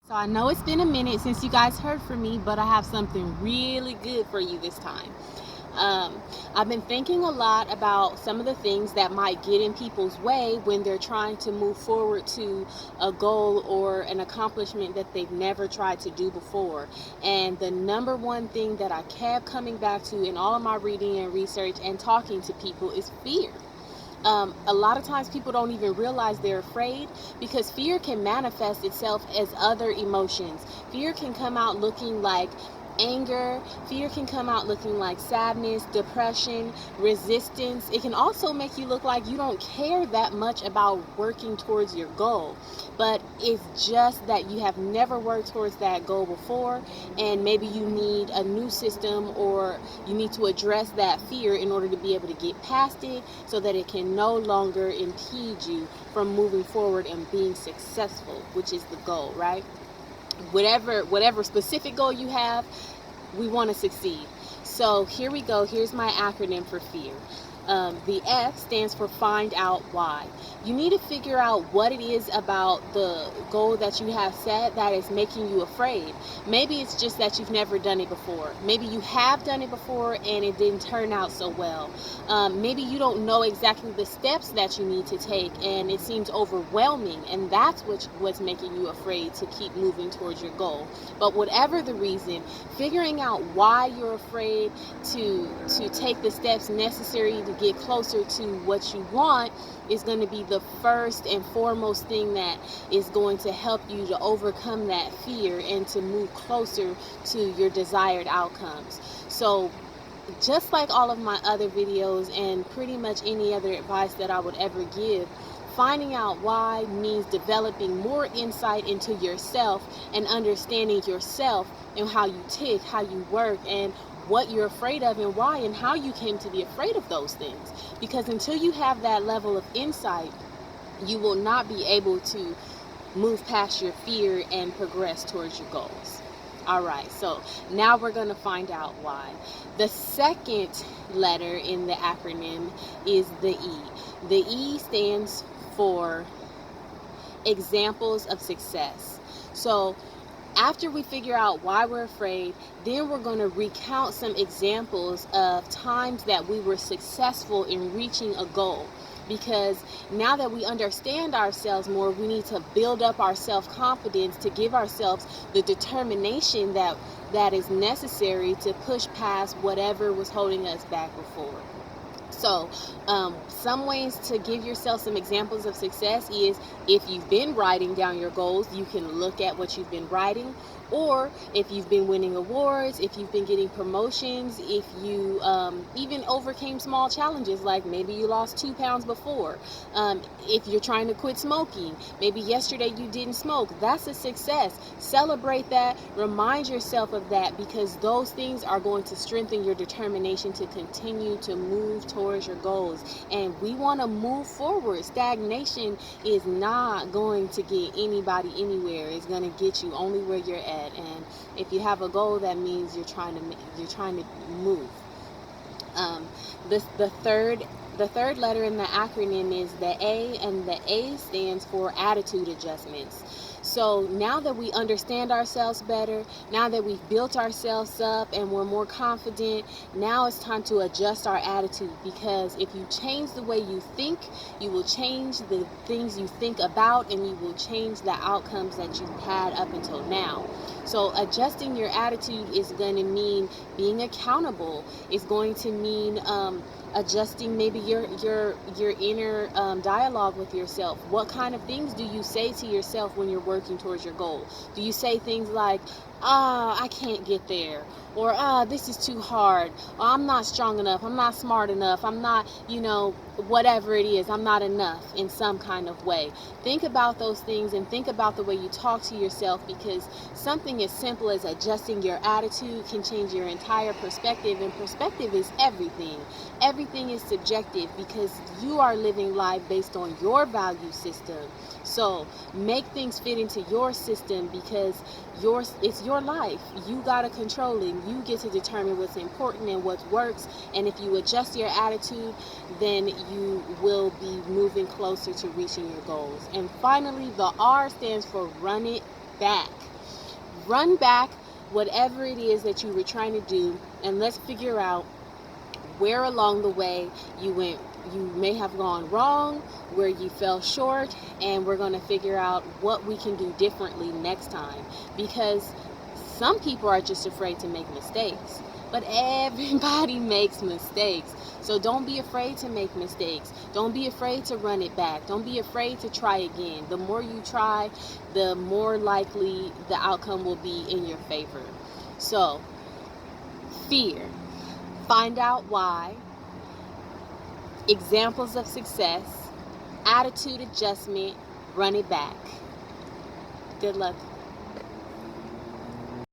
So I know it's been a minute since you guys heard from me, but I have something really good for you this time. Um, I've been thinking a lot about some of the things that might get in people's way when they're trying to move forward to a goal or an accomplishment that they've never tried to do before. And the number one thing that I kept coming back to in all of my reading and research and talking to people is fear. A lot of times people don't even realize they're afraid because fear can manifest itself as other emotions. Fear can come out looking like anger. Fear can come out looking like sadness, depression, resistance. It can also make you look like you don't care that much about working towards your goal, but it's just that you have never worked towards that goal before, and maybe you need a new system, or you need to address that fear in order to be able to get past it so that it can no longer impede you from moving forward and being successful, which is the goal, right? Whatever specific goal you have, we want to succeed. So here we go. Here's my acronym for fear. The F stands for find out why. You need to figure out what it is about the goal that you have set that is making you afraid. Maybe it's just that you've never done it before. Maybe you have done it before and it didn't turn out so well. Maybe you don't know exactly the steps that you need to take and it seems overwhelming, and that's what's making you afraid to keep moving towards your goal. But whatever the reason, figuring out why you're afraid to take the steps necessary to get closer to what you want is going to be the first and foremost thing that is going to help you to overcome that fear and to move closer to your desired outcomes. So just like all of my other videos and pretty much any other advice that I would ever give, finding out why means developing more insight into yourself and understanding yourself and how you tick, how you work, and what you're afraid of and why, and how you came to be afraid of those things. Because until you have that level of insight, you will not be able to move past your fear and progress towards your goals. All right, so now we're going to find out why. The second letter in the acronym is the E. The E stands for examples of success. So after we figure out why we're afraid, then we're going to recount some examples of times that we were successful in reaching a goal. Because now that we understand ourselves more, we need to build up our self-confidence to give ourselves the determination that is necessary to push past whatever was holding us back before. So, some ways to give yourself some examples of success is if you've been writing down your goals, you can look at what you've been writing. Or if you've been winning awards, if you've been getting promotions, if you even overcame small challenges, like maybe you lost 2 pounds before. If you're trying to quit smoking, maybe yesterday you didn't smoke, that's a success. Celebrate that, remind yourself of that, because those things are going to strengthen your determination to continue to move towards your goals. And we want to move forward. Stagnation is not going to get anybody anywhere. It's going to get you only where you're at. And if you have a goal, that means you're trying to move. Um, the third letter in the acronym is the A, and the A stands for attitude adjustments. So now that we understand ourselves better, now that we've built ourselves up and we're more confident, now it's time to adjust our attitude, because if you change the way you think, you will change the things you think about, and you will change the outcomes that you've had up until now. So adjusting your attitude is going to mean being accountable. It's going to mean adjusting maybe your inner dialogue with yourself. What kind of things do you say to yourself when you're working towards your goal? Do you say things like, I can't get there, or this is too hard, or I'm not strong enough, I'm not smart enough, I'm not, whatever it is, I'm not enough in some kind of way? Think about those things and think about the way you talk to yourself, because something as simple as adjusting your attitude can change your entire perspective, and perspective is everything. Everything is subjective because you are living life based on your value system. So make things fit into your system, because it's your life. You gotta control it. You get to determine what's important and what works. And if you adjust your attitude, then you will be moving closer to reaching your goals. And finally, the R stands for run it back. run back whatever it is that you were trying to do, and let's figure out where along the way you may have gone wrong, where you fell short, and we're going to figure out what we can do differently next time. Because some people are just afraid to make mistakes, but everybody makes mistakes. So don't be afraid to make mistakes. Don't be afraid to run it back. Don't be afraid to try again. The more you try, the more likely the outcome will be in your favor. So, fear. Find out why. Examples of success. Attitude adjustment. Run it back. Good luck.